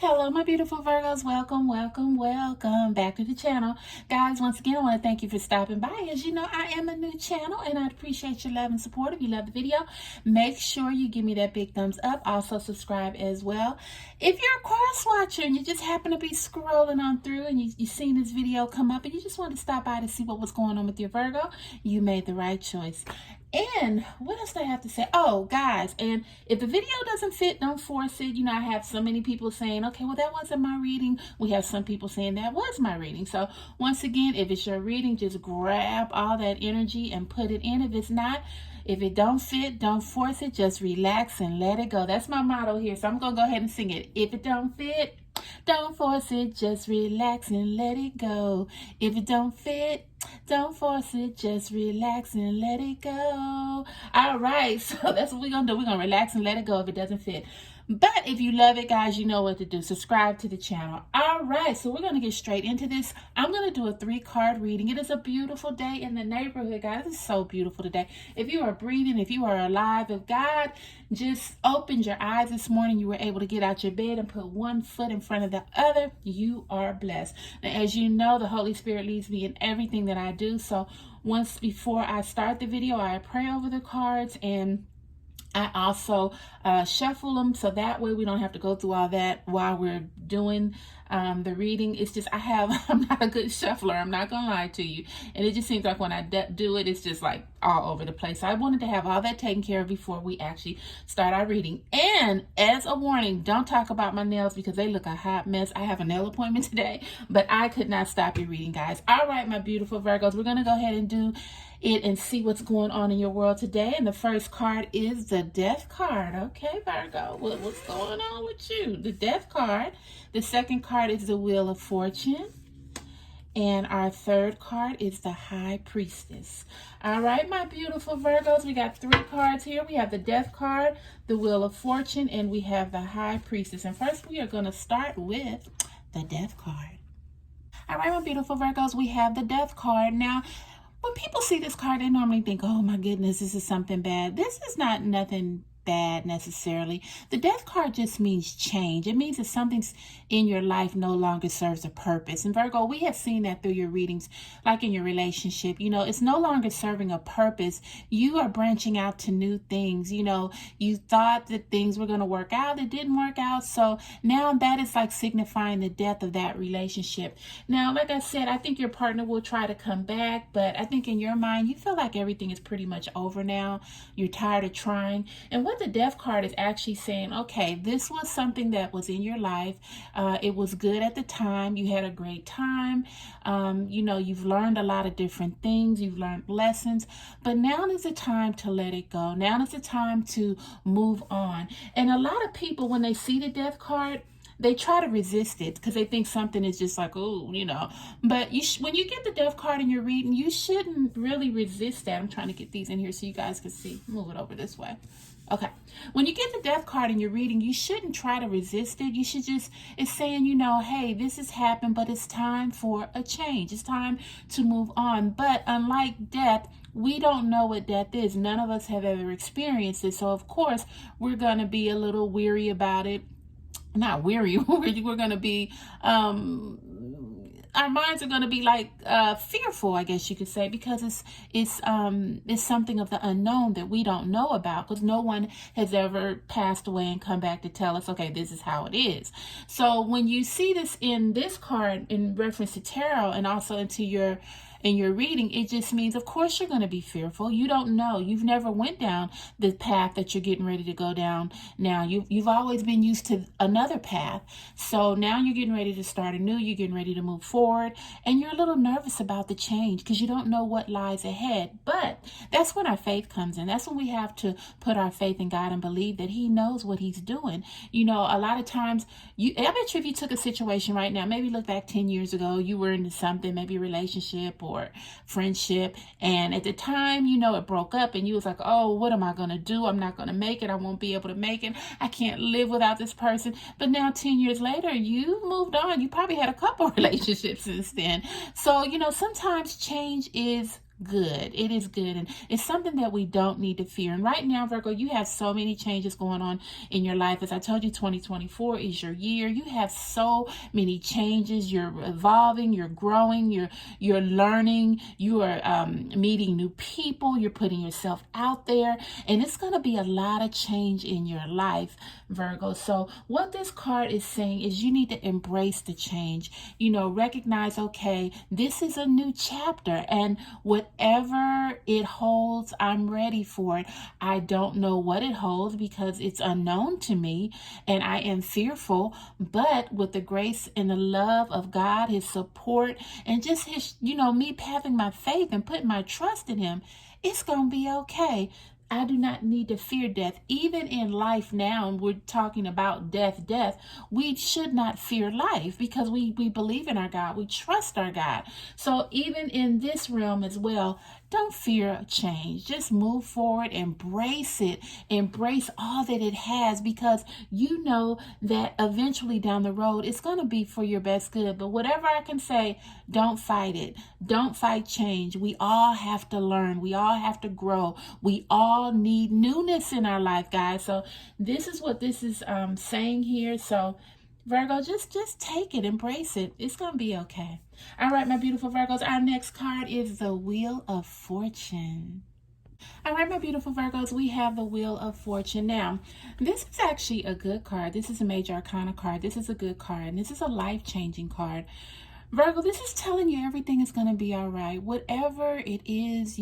Hello, my beautiful Virgos. Welcome, welcome, welcome back to the channel. Guys, once again, I want to thank you for stopping by. As you know, I am a new channel, and I'd appreciate your love and support. If you love the video, make sure you give me that big thumbs up. Also, subscribe as well. If you're a cross-watcher and you just happen to be scrolling on through and you've seen this video come up and you just want to stop by to see what was going on with your Virgo, you made the right choice. And what else do I have to say? Oh, guys, and if the video doesn't fit, don't force it. You know, I have so many people saying, okay, well, that wasn't my reading. We have some people saying that was my reading. So once again, if it's your reading, just grab all that energy and put it in. If it's not, if it don't fit, don't force it. Just relax and let it go. That's my motto here. So I'm going to go ahead and sing it. If it don't fit, don't force it. Just relax and let it go. If it don't fit, don't force it, just relax and let it go. All right, so that's what we're going to do. We're going to relax and let it go if it doesn't fit. But if you love it, guys, you know what to do. Subscribe to the channel. All right, so we're going to get straight into this. I'm going to do a 3-card reading. It is a beautiful day in the neighborhood, guys. It's so beautiful today. If you are breathing, if you are alive, if God just opened your eyes this morning, you were able to get out your bed and put one foot in front of the other, you are blessed. Now, as you know, the Holy Spirit leads me in everything that I do. So once before I start the video, I pray over the cards, and I also shuffle them, so that way we don't have to go through all that while we're doing the reading. It's just I'm not a good shuffler. I'm not going to lie to you. And it just seems like when I do it, it's just like all over the place. So I wanted to have all that taken care of before we actually start our reading. And as a warning, don't talk about my nails because they look a hot mess. I have a nail appointment today, but I could not stop your reading, guys. All right, my beautiful Virgos, we're going to go ahead and do it and see what's going on in your world today. And the first card is the Death card. Okay, Virgo, what's going on with you? The Death card. The second card is the Wheel of Fortune. And our third card is the High Priestess. All right, my beautiful Virgos, we got 3 cards here. We have the Death card, the Wheel of Fortune, and we have the High Priestess. And first, we are going to start with the Death card. All right, my beautiful Virgos, we have the Death card. Now, when people see this card, they normally think, oh my goodness, this is something bad. This is not nothing bad necessarily. The Death card just means change. It means that something's in your life no longer serves a purpose. And Virgo, we have seen that through your readings, like in your relationship. You know, it's no longer serving a purpose. You are branching out to new things. You know, you thought that things were going to work out. It didn't work out. So now that is like signifying the death of that relationship. Now, like I said, I think your partner will try to come back, but I think in your mind, you feel like everything is pretty much over now. You're tired of trying. And what the Death card is actually saying, okay, this was something that was in your life. It was good at the time. You had a great time. You know, you've learned a lot of different things. You've learned lessons. But now is the time to let it go. Now is the time to move on. And a lot of people, when they see the Death card, they try to resist it because they think something is just like, oh, you know. But when you get the Death card in your reading, you shouldn't really resist that. I'm trying to get these in here so you guys can see. Move it over this way. Okay. When you get the Death card in your reading, you shouldn't try to resist it. You should just, it's saying, you know, hey, this has happened, but it's time for a change. It's time to move on. But unlike death, we don't know what death is. None of us have ever experienced it. So, of course, we're going to be a little weary about it. Not weary, we're going to be, our minds are going to be like fearful, I guess you could say, because it's something of the unknown that we don't know about, because no one has ever passed away and come back to tell us, okay, this is how it is. So when you see this in this card in reference to tarot and also in your reading, it just means, of course, you're going to be fearful. You don't know. You've never went down the path that you're getting ready to go down now. You've always been used to another path. So now you're getting ready to start anew. You're getting ready to move forward. And you're a little nervous about the change because you don't know what lies ahead. But that's when our faith comes in. That's when we have to put our faith in God and believe that He knows what He's doing. You know, a lot of times, I bet you if you took a situation right now, maybe look back 10 years ago, you were into something, maybe a relationship or friendship, and at the time, you know, it broke up and you was like, oh, what am I going to do? I'm not going to make it. I won't be able to make it. I can't live without this person. But now 10 years later, you've moved on. You probably had a couple relationships since then. So, you know, sometimes change is good. It is good. And it's something that we don't need to fear. And right now, Virgo, you have so many changes going on in your life. As I told you, 2024 is your year. You have so many changes. You're evolving, you're growing, you're learning, you are meeting new people, you're putting yourself out there, and it's going to be a lot of change in your life, Virgo. So what this card is saying is you need to embrace the change. Recognize, okay, this is a new chapter, and whatever it holds, I'm ready for it. I don't know what it holds because it's unknown to me, and I am fearful, but with the grace and the love of God, his support, and just his, me having my faith and putting my trust in him, it's going to be okay. I do not need to fear death. Even in life now, and we're talking about death, we should not fear life because we believe in our God. We trust our God. So even in this realm as well, don't fear change. Just move forward, embrace it, embrace all that it has, because you know that eventually down the road, it's going to be for your best good. But whatever I can say, don't fight it. Don't fight change. We all have to learn. We all have to grow. We all need newness in our life, guys. So this is what this is saying here. So Virgo, just take it, embrace it. It's going to be okay. All right, my beautiful Virgos, our next card is the Wheel of Fortune. All right, my beautiful Virgos, we have the Wheel of Fortune. Now, this is actually a good card. This is a major arcana card. This is a good card, and this is a life-changing card. Virgo, this is telling you everything is going to be all right. Whatever it is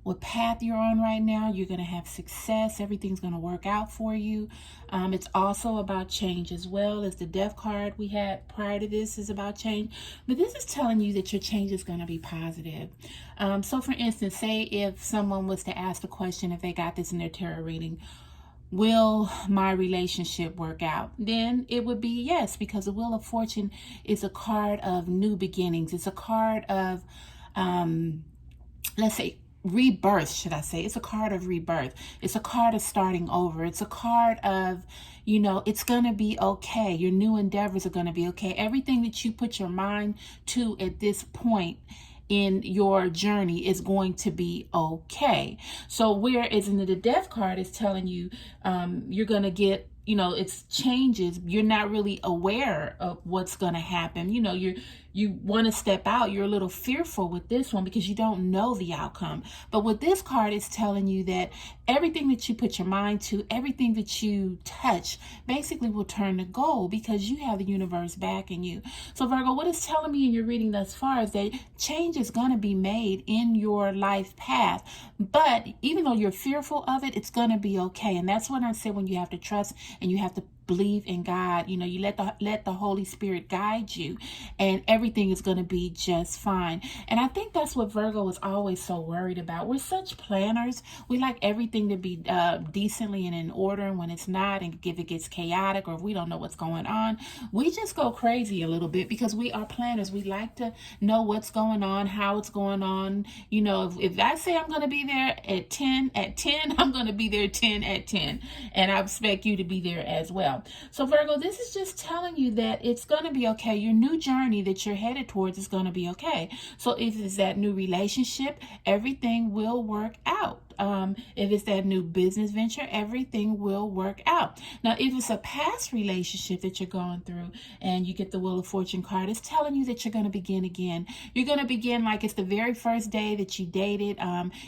what path you're on right now, you're going to have success. Everything's going to work out for you. It's also about change as well as the Death card we had prior to this is about change. But this is telling you that your change is going to be positive. So for instance, say if someone was to ask the question, if they got this in their tarot reading, will my relationship work out? Then it would be yes, because the Wheel of Fortune is a card of new beginnings. It's a card of, let's say, rebirth, should I say. It's a card of rebirth. It's a card of starting over. It's a card of, it's going to be okay. Your new endeavors are going to be okay. Everything that you put your mind to at this point in your journey is going to be okay. So whereas in the Death card is telling you you're going to get, it's changes. You're not really aware of what's going to happen. You want to step out. You're a little fearful with this one because you don't know the outcome. But with this card, it's telling you that everything that you put your mind to, everything that you touch, basically will turn to gold because you have the universe backing you. So Virgo, what it's telling me in your reading thus far is that change is going to be made in your life path. But even though you're fearful of it, it's going to be okay. And that's what I said, when you have to trust and you have to believe in God. You let the Holy Spirit guide you, and everything is going to be just fine. And I think that's what Virgo is always so worried about. We're such planners. We like everything to be decently and in order, and when it's not, and if it gets chaotic or if we don't know what's going on, we just go crazy a little bit because we are planners. We like to know what's going on, how it's going on. If I say I'm going to be there at 10, I'm going to be there 10 at 10, and I expect you to be there as well. So Virgo, this is just telling you that it's going to be okay. Your new journey that you're headed towards is going to be okay. So if it's that new relationship, everything will work out. If it's that new business venture, everything will work out. Now, if it's a past relationship that you're going through and you get the Wheel of Fortune card, it's telling you that you're going to begin again. You're going to begin like it's the very first day that you dated.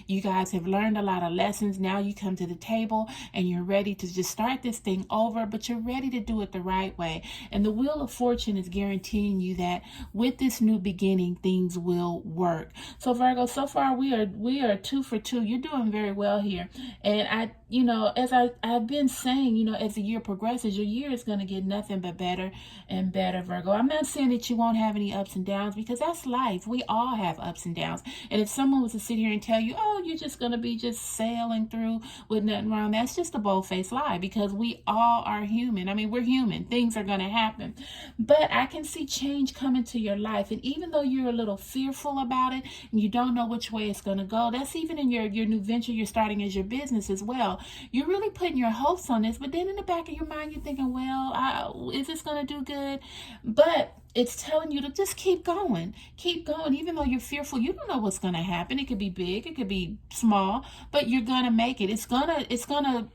You guys have learned a lot of lessons. Now you come to the table and you're ready to just start this thing over, but you're ready to do it the right way. And the Wheel of Fortune is guaranteeing you that with this new beginning, things will work. So Virgo, so far we are 2 for 2. You're doing very well here. And as I've been saying, as the year progresses, your year is going to get nothing but better and better, Virgo. I'm not saying that you won't have any ups and downs, because that's life. We all have ups and downs. And if someone was to sit here and tell you, oh, you're just going to be just sailing through with nothing wrong, that's just a bold-faced lie, because we all are human. I mean, we're human. Things are going to happen. But I can see change coming to your life. And even though you're a little fearful about it and you don't know which way it's going to go, that's even in your new venture you're starting as your business as well. You're really putting your hopes on this, but then in the back of your mind, you're thinking, well, is this going to do good? But it's telling you to just keep going, even though you're fearful. You don't know what's going to happen. It could be big, it could be small, but you're going to make it. It's gonna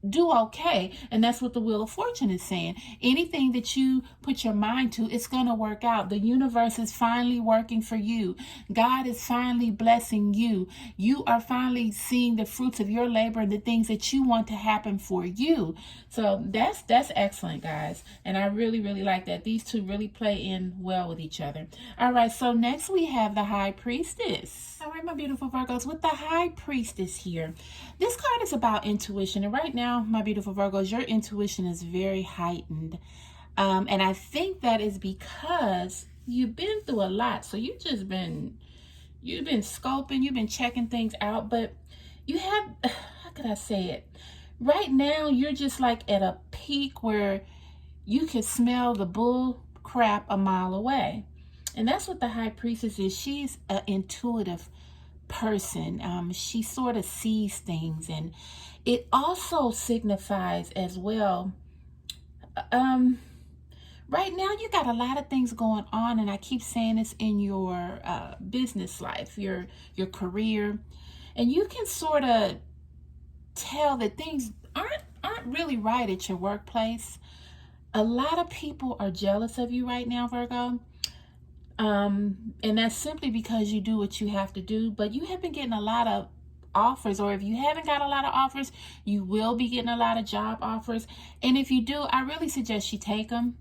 do okay. And that's what the Wheel of Fortune is saying. Anything that you put your mind to, it's going to work out. The universe is finally working for you. God is finally blessing you. You are finally seeing the fruits of your labor and the things that you want to happen for you. So that's excellent, guys. And I really, really like that. These two really play in well with each other. All right, so next we have the High Priestess. All right, my beautiful Virgos, with the High Priestess here. This card is about intuition. And right now, my beautiful Virgos, your intuition is very heightened. And I think that is because you've been through a lot. So you've been scoping, you've been checking things out, but you have, how could I say it? Right now, you're just like at a peak where you can smell the bull crap a mile away. And that's what the High Priestess is. She's an intuitive person. She sort of sees things, and it also signifies as well, right now you got a lot of things going on, and I keep saying this, in your business life, your career, and you can sort of tell that things aren't really right at your workplace. A lot of people are jealous of you right now, Virgo. And that's simply because you do what you have to do, but you have been getting a lot of offers, or if you haven't got a lot of offers, you will be getting a lot of job offers. And if you do, I really suggest you take them.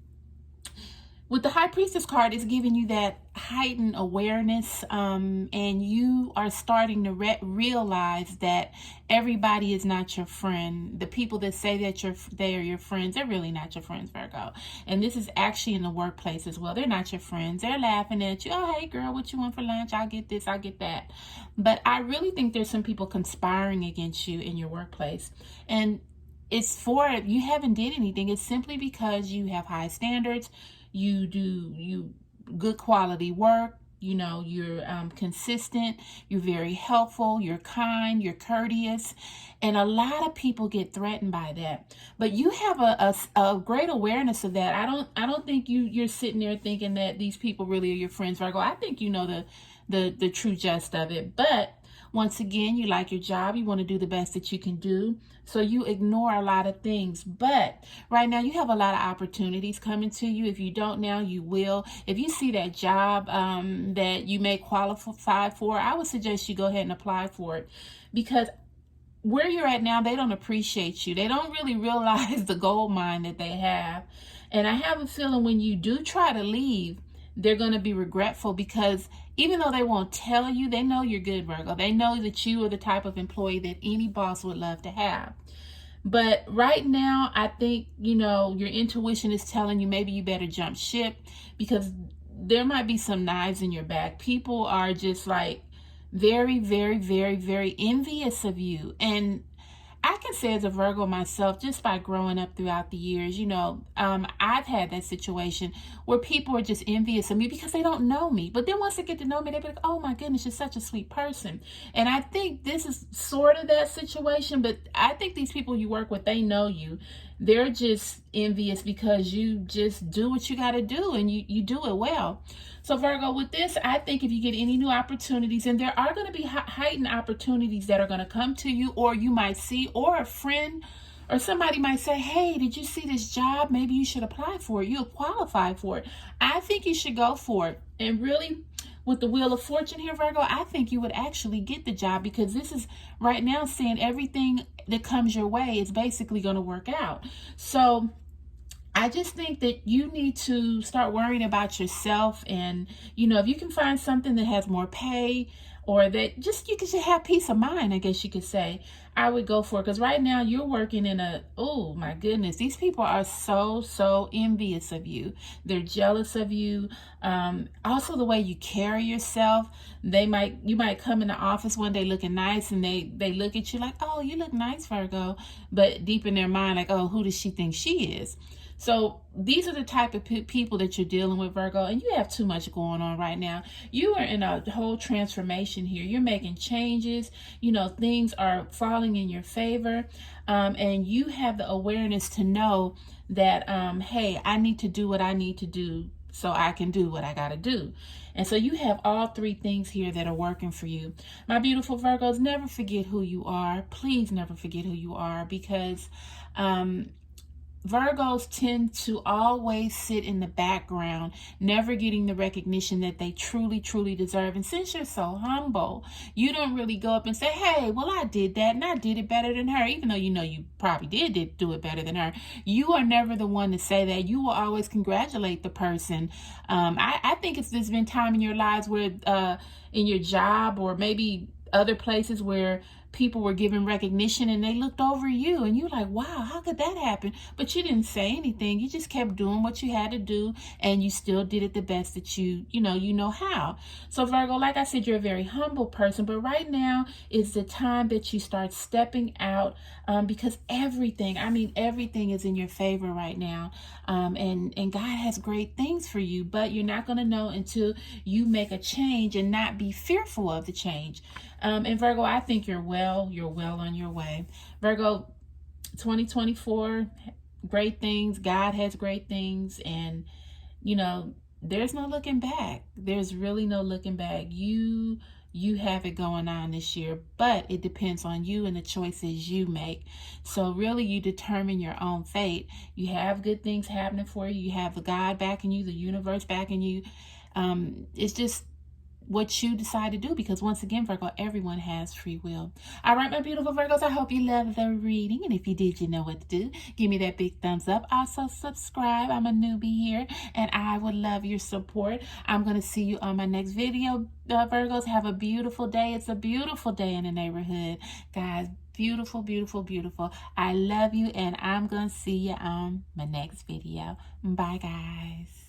With the High Priestess card, it's giving you that heightened awareness, and you are starting to realize that everybody is not your friend. The people that say that they are your friends, they're really not your friends, Virgo. And this is actually in the workplace as well. They're not your friends. They're laughing at you. Oh, hey, girl, what you want for lunch? I'll get this, I'll get that. But I really think there's some people conspiring against you in your workplace. And it's you haven't did anything. It's simply because you have high standards. You do good quality work, you're consistent, you're very helpful, you're kind, you're courteous, and a lot of people get threatened by that. But you have a great awareness of that. I don't think you're sitting there thinking that these people really are your friends, Virgo. I think you know the true gist of it. But once again, you like your job, you want to do the best that you can do, so you ignore a lot of things. But right now, you have a lot of opportunities coming to you. If you don't now, you will. If you see that job that you may qualify for, I would suggest you go ahead and apply for it, because where you're at now, they don't appreciate you. They don't really realize the gold mine that they have. And I have a feeling when you do try to leave, they're going to be regretful, because even though they won't tell you, they know you're good, Virgo. They know that you are the type of employee that any boss would love to have. But right now, I think, your intuition is telling you maybe you better jump ship, because there might be some knives in your back. People are just like very, very, very, very envious of you. And I can say as a Virgo myself, just by growing up throughout the years, I've had that situation where people are just envious of me because they don't know me. But then once they get to know me, they're like, oh my goodness, you're such a sweet person. And I think this is sort of that situation, but I think these people you work with, they know you. They're just envious because you just do what you got to do, and you do it well. So Virgo, with this, I think if you get any new opportunities, and there are going to be heightened opportunities that are going to come to you, or you might see, or a friend or somebody might say, hey, did you see this job? Maybe you should apply for it. You'll qualify for it. I think you should go for it. And really, with the Wheel of Fortune here, Virgo, I think you would actually get the job, because this is right now saying everything that comes your way is basically going to work out. So I just think that you need to start worrying about yourself. And, if you can find something that has more pay, or that you can just have peace of mind, I guess you could say, I would go for it. Because right now you're working in oh my goodness, these people are so envious of you. They're jealous of you. Also the way you carry yourself. You might come in the office one day looking nice, and they look at you like, oh, you look nice, Virgo. But deep in their mind, like, oh, who does she think she is? So these are the type of people that you're dealing with, Virgo, and you have too much going on right now. You are in a whole transformation here. You're making changes. Things are falling in your favor, and you have the awareness to know that, hey, I need to do what I need to do so I can do what I got to do. And so you have all three things here that are working for you. My beautiful Virgos, never forget who you are. Please never forget who you are, because Virgos tend to always sit in the background, never getting the recognition that they truly, truly deserve. And since you're so humble, you don't really go up and say, hey, well, I did that and I did it better than her, even though you know you probably did do it better than her. You are never the one to say that. You will always congratulate the person. I think there's been time in your lives where in your job or maybe other places where people were given recognition and they looked over you and you're like, wow, how could that happen? But you didn't say anything. You just kept doing what you had to do, and you still did it the best that you know how. So Virgo, like I said, you're a very humble person, but right now is the time that you start stepping out, because everything is in your favor right now. And God has great things for you, but you're not going to know until you make a change and not be fearful of the change. And Virgo, I think you're well on your way. Virgo, 2024, great things. God has great things. And, there's no looking back. There's really no looking back. You have it going on this year, but it depends on you and the choices you make. So really, you determine your own fate. You have good things happening for you. You have the God backing you, the universe backing you. It's just what you decide to do, because once again, Virgo, everyone has free will. All right, my beautiful Virgos, I hope you love the reading, and if you did, you know what to do. Give me that big thumbs up. Also subscribe. I'm a newbie here and I would love your support. I'm going to see you on my next video. Virgos, have a beautiful day. It's a beautiful day in the neighborhood, guys. Beautiful, beautiful, beautiful. I love you, and I'm going to see you on my next video. Bye, guys.